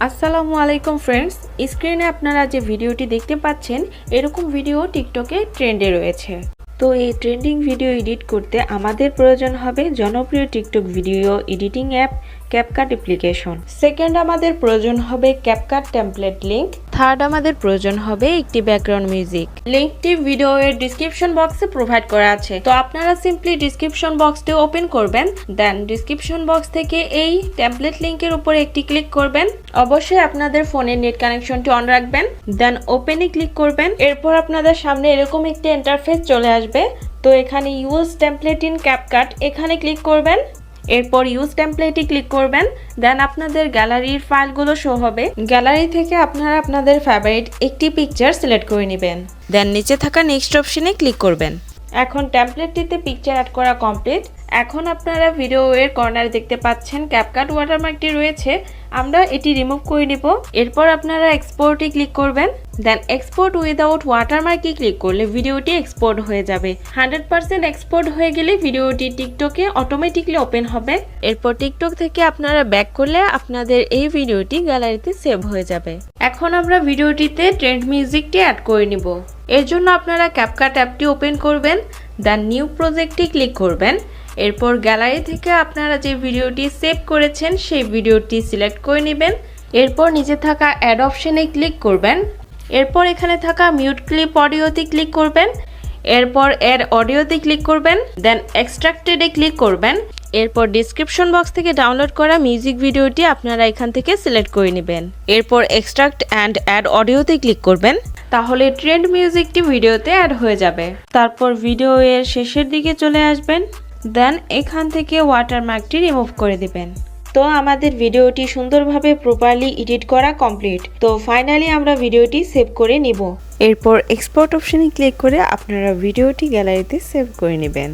আসসালামু আলাইকুম ফ্রেন্ডস, স্ক্রিনে আপনারা যে ভিডিওটি দেখতে পাচ্ছেন এরকম ভিডিও টিকটকে ট্রেন্ডে রয়েছে। তো এই ট্রেন্ডিং ভিডিও এডিট করতে আমাদের প্রয়োজন হবে জনপ্রিয় TikTok video editing app CapCut application. Second আমাদের প্রয়োজন হবে ক্যাপকাট টেমপ্লেট লিংক। থার্ড আমাদের প্রয়োজন হবে একটি ব্যাকগ্রাউন্ড মিউজিক। লিংকটি ভিডিওর ডিসক্রিপশন বক্সে প্রোভাইড করা আছে, তো আপনারা সিম্পলি ডিসক্রিপশন বক্সটি ওপেন করবেন, দেন ডিসক্রিপশন বক্স থেকে এই টেমপ্লেট লিংকের উপরে একটি ক্লিক করবেন। অবশ্যই আপনাদের ফোনের নেট কানেকশনটি অন রাখবেন, দেন ওপেনে ক্লিক করবেন। এরপর আপনাদের সামনে এরকম একটি ইন্টারফেস চলে আসবে। তো এখানে ইউজ টেমপ্লেট ইন ক্যাপকাট এখানে ক্লিক করবেন। এরপর ইউজ টেমপ্লেটে ক্লিক করবেন, দেন আপনাদের গ্যালারির ফাইলগুলো শো হবে। গ্যালারি থেকে আপনারা আপনাদের ফেভারিট একটি পিকচার সিলেক্ট করে নেবেন, দেন নিচে থাকা নেক্সট অপশনে ক্লিক করবেন। এখন টেমপ্লেটটিতে পিকচার অ্যাড করা কমপ্লিট। এখন আপনারা ভিডিওর কর্নারে দেখতে পাচ্ছেন ক্যাপকাট ওয়াটারমার্কটি রয়েছে, আমরা এটি রিমুভ করে নিব। এরপর আপনারা এক্সপোর্টে ক্লিক করবেন, দেন এক্সপোর্ট উইদাউট ওয়াটারমার্কে ক্লিক করলে ভিডিওটি এক্সপোর্ট হয়ে যাবে। 100% এক্সপোর্ট হয়ে গেলে ভিডিওটি টিকটকে অটোমেটিকলি ওপেন হবে। এরপর টিকটক থেকে আপনারা ব্যাক করলে আপনাদের এই ভিডিওটি গ্যালারিতে সেভ হয়ে যাবে। এখন আমরা ভিডিওটিতে ট্রেন্ড মিউজিকটি অ্যাড করে নিব। এর জন্য আপনারা ক্যাপকাট অ্যাপটি ওপেন করবেন, দেন নিউ প্রজেক্টে ক্লিক করবেন। এরপর গ্যালারি থেকে আপনারা যে ভিডিওটি সেভ করেছেন সেই ভিডিওটি সিলেক্ট করে নেবেন। এরপর নিচে থাকা অ্যাড অপশনে ক্লিক করবেন। এরপর এখানে থাকা মিউট ক্লিপ অডিওতে ক্লিক করবেন। এরপর অ্যাড অডিওতে ক্লিক করবেন, দেন এক্সট্রাক্টেডে ক্লিক করবেন। এরপর ডিসক্রিপশন বক্স থেকে ডাউনলোড করা মিউজিক ভিডিওটি আপনারা এখান থেকে সিলেক্ট করে নেবেন। এরপর এক্সট্রাক্ট অ্যান্ড অ্যাড অডিওতে ক্লিক করবেন, তাহলে ট্রেন্ড মিউজিকটি ভিডিওতে অ্যাড হয়ে যাবে। তারপর ভিডিও এর শেষের দিকে চলে আসবেন, দেন এখান থেকে ওয়াটারমার্কটি রিমুভ করে দিবেন। তো আমাদের ভিডিওটি সুন্দরভাবে প্রপারলি এডিট করা কমপ্লিট। তো ফাইনালি আমরা ভিডিওটি সেভ করে নিব। এরপর এক্সপোর্ট অপশনে ক্লিক করে আপনারা ভিডিওটি গ্যালারিতে সেভ করে নেবেন।